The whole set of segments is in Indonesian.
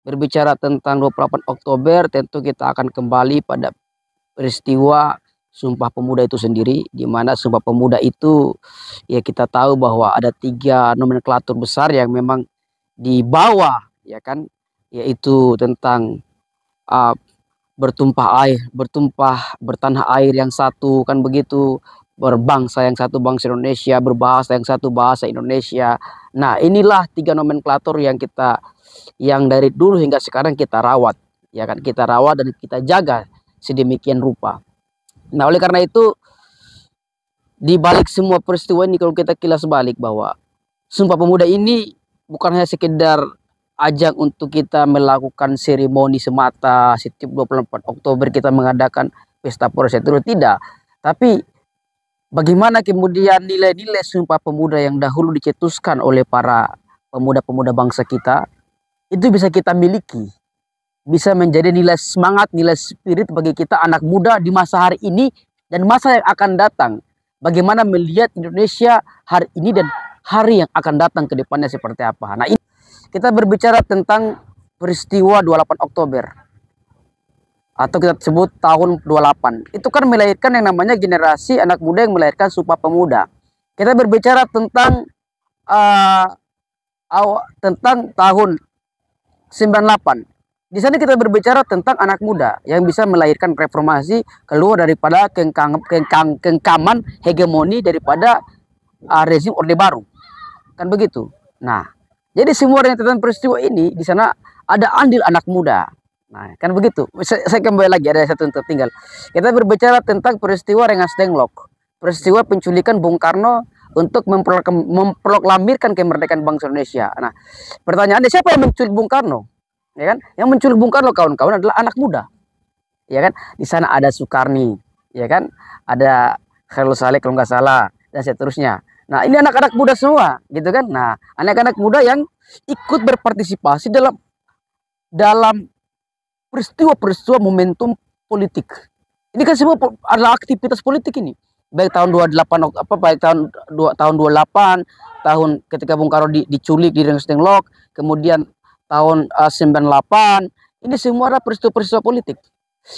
berbicara tentang 28 Oktober, tentu kita akan kembali pada peristiwa Sumpah Pemuda itu sendiri, di mana Sumpah Pemuda itu ya kita tahu bahwa ada 3 nomenklatur besar yang memang dibawa, ya kan, yaitu tentang uh, bertanah air yang satu, kan begitu, berbangsa yang satu, bangsa Indonesia, berbahasa yang satu, bahasa Indonesia. Nah, inilah 3 nomenklatur yang dari dulu hingga sekarang kita rawat, ya kan, kita rawat dan kita jaga sedemikian rupa. Nah, oleh karena itu, di balik semua peristiwa ini, kalau kita kilas balik, bahwa Sumpah Pemuda ini bukan hanya sekedar ajang untuk kita melakukan seremoni semata, setiap 24 Oktober kita mengadakan pesta porosentro, tidak. Tapi bagaimana kemudian nilai-nilai Sumpah Pemuda yang dahulu dicetuskan oleh para pemuda-pemuda bangsa kita, itu bisa kita miliki, bisa menjadi nilai semangat, nilai spirit bagi kita anak muda di masa hari ini dan masa yang akan datang. Bagaimana melihat Indonesia hari ini dan hari yang akan datang ke depannya seperti apa. Nah, ini kita berbicara tentang peristiwa 28 Oktober atau kita sebut tahun 28. Itu kan melahirkan yang namanya generasi anak muda yang melahirkan Sumpah Pemuda. Kita berbicara tentang tahun 98. Di sana kita berbicara tentang anak muda yang bisa melahirkan reformasi, keluar daripada kengkaman hegemoni daripada rezim Orde Baru. Kan begitu. Nah, jadi semua rentetan peristiwa ini di sana ada andil anak muda. Nah, kan begitu. Saya kembali lagi, ada satu yang tertinggal. Kita berbicara tentang peristiwa Rengas Dengklok, peristiwa penculikan Bung Karno untuk memproklamirkan kemerdekaan bangsa Indonesia. Nah, pertanyaannya, siapa yang menculik Bung Karno? Ya kan? Yang menculik Bung Karno, kawan-kawan, adalah anak muda. Ya kan? Di sana ada Soekarni, ya kan? Ada Khairul Saleh kalau nggak salah, dan seterusnya. Nah, ini anak-anak muda semua, gitu kan? Nah, anak-anak muda yang ikut berpartisipasi dalam peristiwa-peristiwa momentum politik. Ini kan semua adalah aktivitas politik ini. Baik tahun 28 baik tahun 28, tahun ketika Bung Karno diculik di Rengas Dengklok, kemudian tahun 98, ini semua adalah peristiwa-peristiwa politik.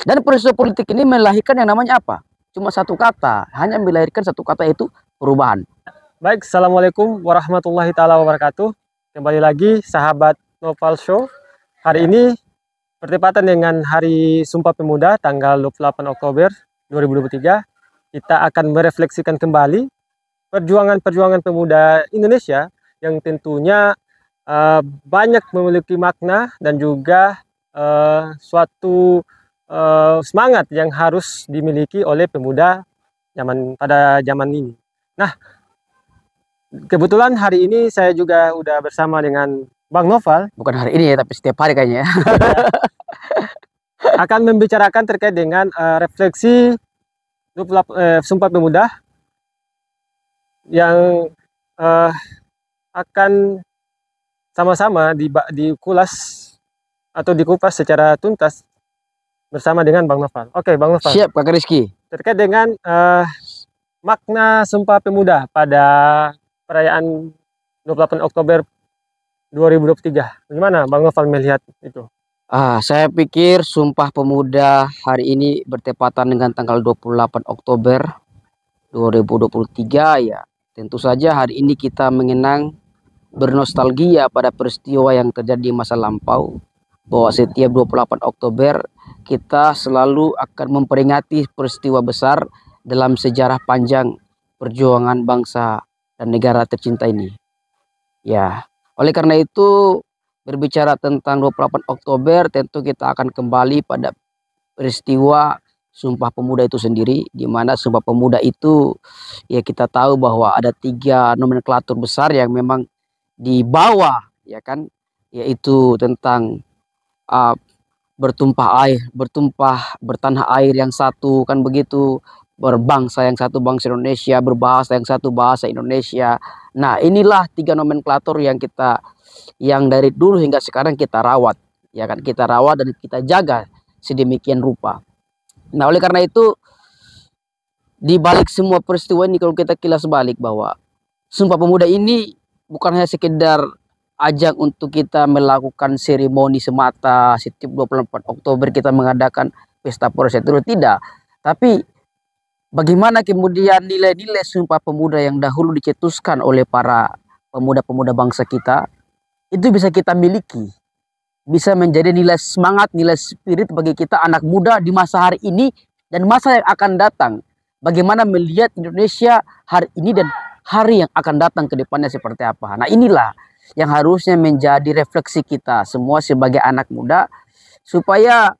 Dan peristiwa politik ini melahirkan yang namanya apa? Cuma satu kata, hanya melahirkan satu kata, yaitu perubahan. Baik, Assalamualaikum warahmatullahi taala wabarakatuh. Kembali lagi sahabat Noval Show. Hari ini bertepatan dengan Hari Sumpah Pemuda tanggal 28 Oktober 2023. Kita akan merefleksikan kembali perjuangan-perjuangan pemuda Indonesia yang tentunya banyak memiliki makna dan juga suatu semangat yang harus dimiliki oleh pemuda pada zaman ini. Nah, kebetulan hari ini saya juga udah bersama dengan Bang Noval. Bukan hari ini ya, tapi setiap hari kayaknya. Akan membicarakan terkait dengan refleksi Sumpah Pemuda yang akan sama-sama dikulas atau dikupas secara tuntas bersama dengan Bang Noval. Oke, Bang Noval. Siap, Kakak Rizky. Terkait dengan makna Sumpah Pemuda pada perayaan 28 Oktober 2023. Bagaimana Bang Noval melihat itu? Saya pikir Sumpah Pemuda hari ini bertepatan dengan tanggal 28 Oktober 2023, ya. Tentu saja hari ini kita mengenang, bernostalgia pada peristiwa yang terjadi di masa lampau, bahwa setiap 28 Oktober kita selalu akan memperingati peristiwa besar dalam sejarah panjang perjuangan bangsa dan negara tercinta ini. Ya, oleh karena itu, berbicara tentang 28 Oktober, tentu kita akan kembali pada peristiwa Sumpah Pemuda itu sendiri, di mana Sumpah Pemuda itu ya kita tahu bahwa ada 3 nomenklatur besar yang memang dibawa, ya kan, yaitu tentang bertanah air yang satu, kan begitu, berbangsa yang satu, bangsa Indonesia, berbahasa yang satu, bahasa Indonesia. Nah, inilah 3 nomenklatur yang dari dulu hingga sekarang kita rawat, ya kan, kita rawat dan kita jaga sedemikian rupa. Nah, oleh karena itu, di balik semua peristiwa ini, kalau kita kilas balik, bahwa Sumpah Pemuda ini bukan hanya sekedar ajang untuk kita melakukan seremoni semata. Setiap 24 Oktober kita mengadakan pesta Proseturu, tidak. Tapi bagaimana kemudian nilai-nilai Sumpah Pemuda yang dahulu dicetuskan oleh para pemuda-pemuda bangsa kita itu bisa kita miliki, bisa menjadi nilai semangat, nilai spirit bagi kita anak muda di masa hari ini dan masa yang akan datang. Bagaimana melihat Indonesia hari ini dan hari yang akan datang ke depannya seperti apa. Nah, inilah yang harusnya menjadi refleksi kita semua sebagai anak muda, supaya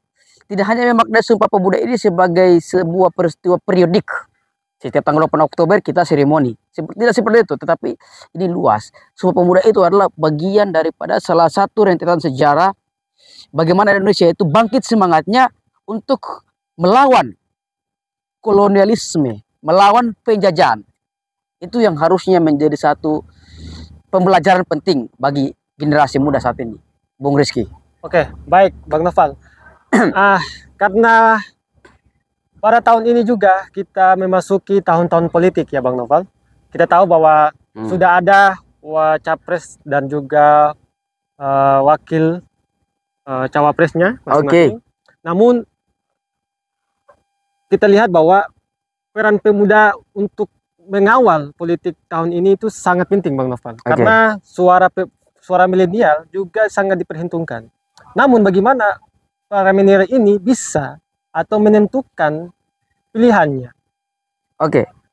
tidak hanya memaknai Sumpah Pemuda ini sebagai sebuah peristiwa periodik. Setiap tanggal 8 Oktober kita seremoni. Tidak seperti itu, tetapi ini luas. Sumpah Pemuda itu adalah bagian daripada salah satu rentetan sejarah bagaimana Indonesia itu bangkit semangatnya untuk melawan kolonialisme, melawan penjajahan. Itu yang harusnya menjadi satu pembelajaran penting bagi generasi muda saat ini, Bung Rizky. Oke, baik Bang Noval. Karena pada tahun ini juga kita memasuki tahun-tahun politik ya Bang Noval. Kita tahu bahwa sudah ada capres dan juga wakil cawapresnya masing-masing. Namun kita lihat bahwa peran pemuda untuk mengawal politik tahun ini itu sangat penting Bang Noval. Karena suara milenial juga sangat diperhitungkan. Namun bagaimana para milenial ini bisa atau menentukan pilihannya?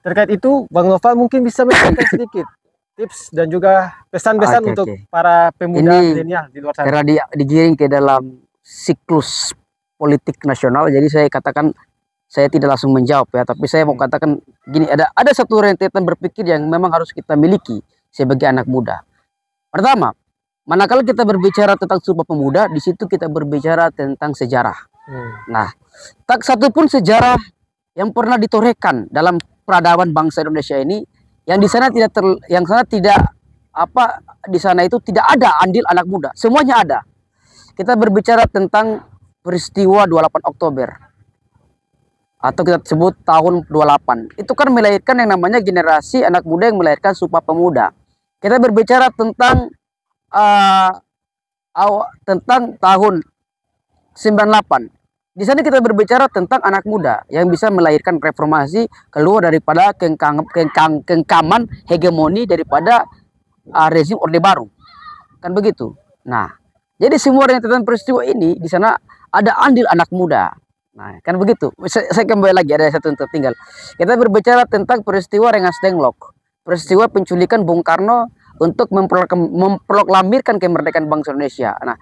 Terkait itu Bang Noval mungkin bisa memberikan sedikit tips dan juga pesan-pesan untuk para pemuda milenial di luar sana. Karena digiring ke dalam siklus politik nasional, jadi saya katakan saya tidak langsung menjawab ya, tapi saya mau katakan gini, ada satu rentetan berpikir yang memang harus kita miliki sebagai anak muda. Pertama, manakala kita berbicara tentang Sumpah Pemuda, di situ kita berbicara tentang sejarah. Nah, tak satu pun sejarah yang pernah ditorehkan dalam peradaban bangsa Indonesia ini yang di sana tidak di sana itu tidak ada andil anak muda. Semuanya ada. Kita berbicara tentang peristiwa 28 Oktober atau kita sebut tahun 28. Itu kan melahirkan yang namanya generasi anak muda yang melahirkan Sumpah Pemuda. Kita berbicara tentang tahun 98. Di sana kita berbicara tentang anak muda yang bisa melahirkan reformasi, keluar daripada kengkaman hegemoni daripada rezim Orde Baru. Kan begitu. Nah, jadi semua rentetan peristiwa ini di sana ada andil anak muda. Nah, kan begitu. Saya kembali lagi, ada satu yang tertinggal. Kita berbicara tentang peristiwa Rengas Dengklok, peristiwa penculikan Bung Karno untuk memproklamirkan kemerdekaan bangsa Indonesia. Nah,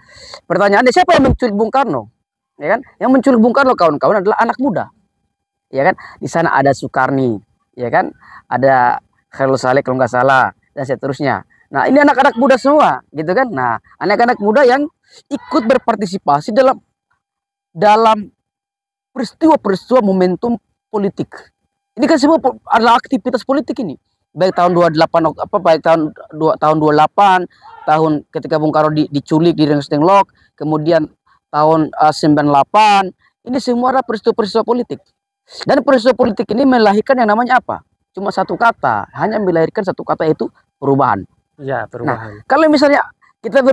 pertanyaannya siapa yang menculik Bung Karno? Ya kan? Yang menculik Bung Karno kawan-kawan adalah anak muda. Ya kan? Di sana ada Soekarni, ya kan? Ada Khairul Saleh kalau nggak salah dan seterusnya. Nah, ini anak-anak muda semua, gitu kan? Nah, anak-anak muda yang ikut berpartisipasi dalam peristiwa-peristiwa momentum politik. Ini kan semua adalah aktivitas politik ini. Baik tahun 28, tahun ketika Bung Karno diculik di Rengas Dengklok, kemudian tahun 98, ini semua adalah peristiwa-peristiwa politik. Dan peristiwa politik ini melahirkan yang namanya apa? Cuma satu kata, hanya melahirkan satu kata, yaitu perubahan. Ya, perubahan. Nah, kalau misalnya kita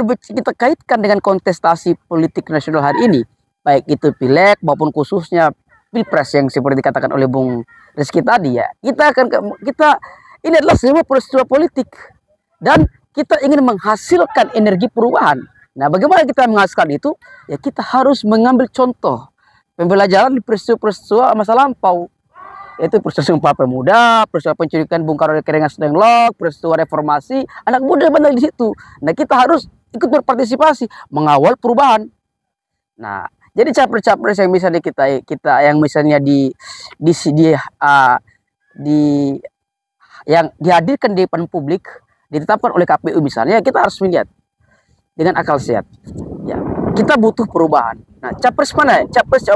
kaitkan dengan kontestasi politik nasional hari ini, baik itu pileg maupun khususnya pilpres yang seperti dikatakan oleh Bung Rizky tadi ya, ini adalah semua peristiwa politik dan kita ingin menghasilkan energi perubahan. Nah, bagaimana kita menghasilkan itu? Ya, kita harus mengambil contoh pembelajaran di peristiwa-peristiwa masa lampau, yaitu peristiwa Sumpah Pemuda, peristiwa penculikan Bung Karno di Rengas Dengklok, peristiwa reformasi. Anak muda banyak di situ. Nah, kita harus ikut berpartisipasi mengawal perubahan. Nah, jadi capres-capres yang misalnya kita yang misalnya yang dihadirkan di depan publik, ditetapkan oleh KPU misalnya, kita harus melihat dengan akal sehat. Ya, kita butuh perubahan. Nah, capres mana? Capres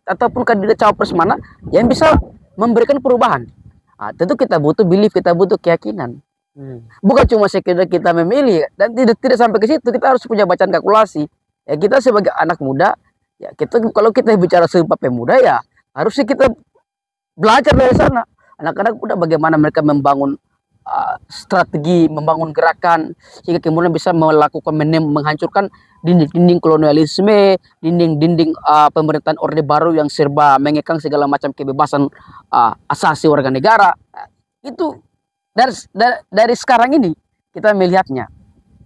ataupun kandidat capres mana yang bisa memberikan perubahan? Nah, tentu kita butuh belief, kita butuh keyakinan. Bukan cuma sekedar kita memilih dan tidak sampai ke situ. Kita harus punya bacaan kalkulasi. Ya, kita sebagai anak muda, ya kalau kita bicara Sumpah Pemuda, ya harusnya kita belajar dari sana. Anak-anak muda bagaimana mereka membangun strategi membangun gerakan hingga kemudian bisa melakukan menghancurkan dinding-dinding kolonialisme, dinding-dinding pemerintahan Orde Baru yang serba mengekang segala macam kebebasan asasi warga negara. Itu dari sekarang ini kita melihatnya.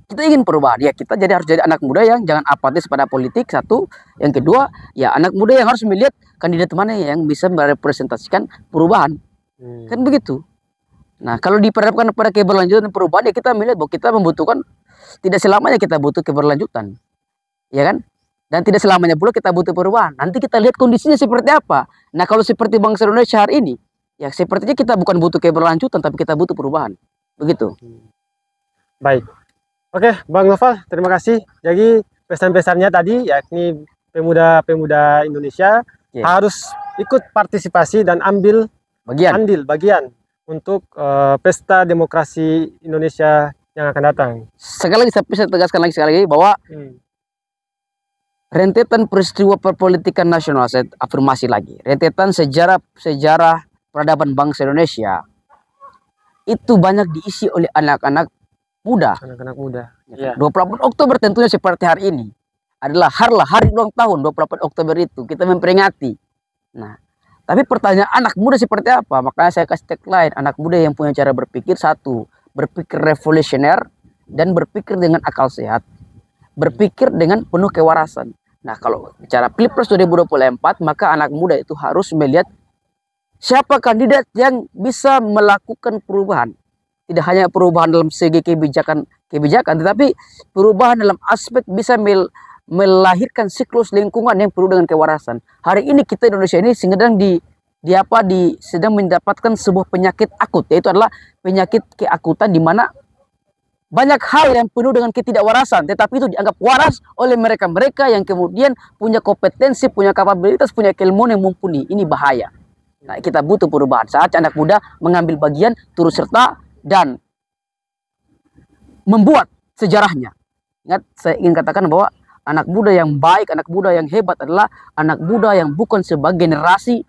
Kita ingin perubahan, ya kita harus jadi anak muda yang jangan apatis pada politik, satu. Yang kedua, ya anak muda yang harus melihat kandidat mana yang bisa merepresentasikan perubahan. Kan begitu. Nah, kalau diperhadapkan pada keberlanjutan perubahan, ya kita melihat bahwa kita membutuhkan, tidak selamanya kita butuh keberlanjutan, ya kan? Dan tidak selamanya pula kita butuh perubahan. Nanti kita lihat kondisinya seperti apa. Nah, kalau seperti bangsa Indonesia hari ini, ya sepertinya kita bukan butuh keberlanjutan, tapi kita butuh perubahan. Begitu. Baik. Oke, Bang Noval, terima kasih. Jadi pesan-pesannya tadi, yakni pemuda-pemuda Indonesia harus ikut partisipasi dan ambil bagian untuk pesta demokrasi Indonesia yang akan datang. Sekali lagi saya tegaskan sekali lagi bahwa rentetan peristiwa perpolitikan nasional, saya afirmasi lagi, rentetan sejarah peradaban bangsa Indonesia itu banyak diisi oleh anak-anak muda. Anak-anak muda. Ya. 24 Oktober tentunya seperti hari ini adalah hari ulang tahun 24 Oktober itu kita memperingati. Nah, tapi pertanyaan anak muda seperti apa? Makanya saya kasih tagline, anak muda yang punya cara berpikir, satu, berpikir revolusioner dan berpikir dengan akal sehat, berpikir dengan penuh kewarasan. Nah, kalau bicara Pilpres 2024, maka anak muda itu harus melihat siapa kandidat yang bisa melakukan perubahan. Tidak hanya perubahan dalam segi kebijakan, tetapi perubahan dalam aspek bisa melahirkan siklus lingkungan yang penuh dengan kewarasan. Hari ini kita Indonesia ini sedang mendapatkan sebuah penyakit akut, yaitu adalah penyakit keakutan, di mana banyak hal yang penuh dengan ketidakwarasan, tetapi itu dianggap waras oleh mereka-mereka yang kemudian punya kompetensi, punya kapabilitas, punya keilmuan yang mumpuni. Ini bahaya. Nah, kita butuh perubahan. Saatnya anak muda mengambil bagian, turut serta dan membuat sejarahnya. Ingat, saya ingin katakan bahwa anak muda yang baik, anak muda yang hebat adalah anak muda yang bukan sebagai generasi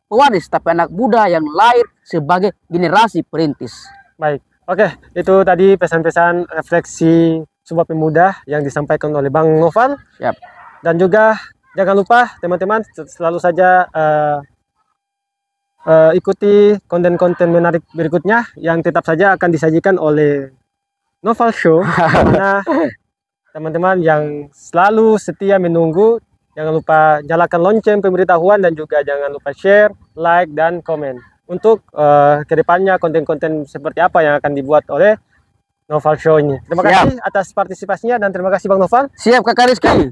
pewaris, tapi anak muda yang lahir sebagai generasi perintis. Baik, oke, itu tadi pesan-pesan refleksi Sumpah Pemuda yang disampaikan oleh Bang Noval. Siap. Dan juga jangan lupa teman-teman selalu saja ikuti konten-konten menarik berikutnya yang tetap saja akan disajikan oleh Noval Show. Karena teman-teman yang selalu setia menunggu, jangan lupa nyalakan lonceng pemberitahuan dan juga jangan lupa share, like, dan komen untuk kedepannya konten-konten seperti apa yang akan dibuat oleh Noval Show ini. Terima kasih atas partisipasinya dan terima kasih Bang Noval. Siap Kakak Rizky.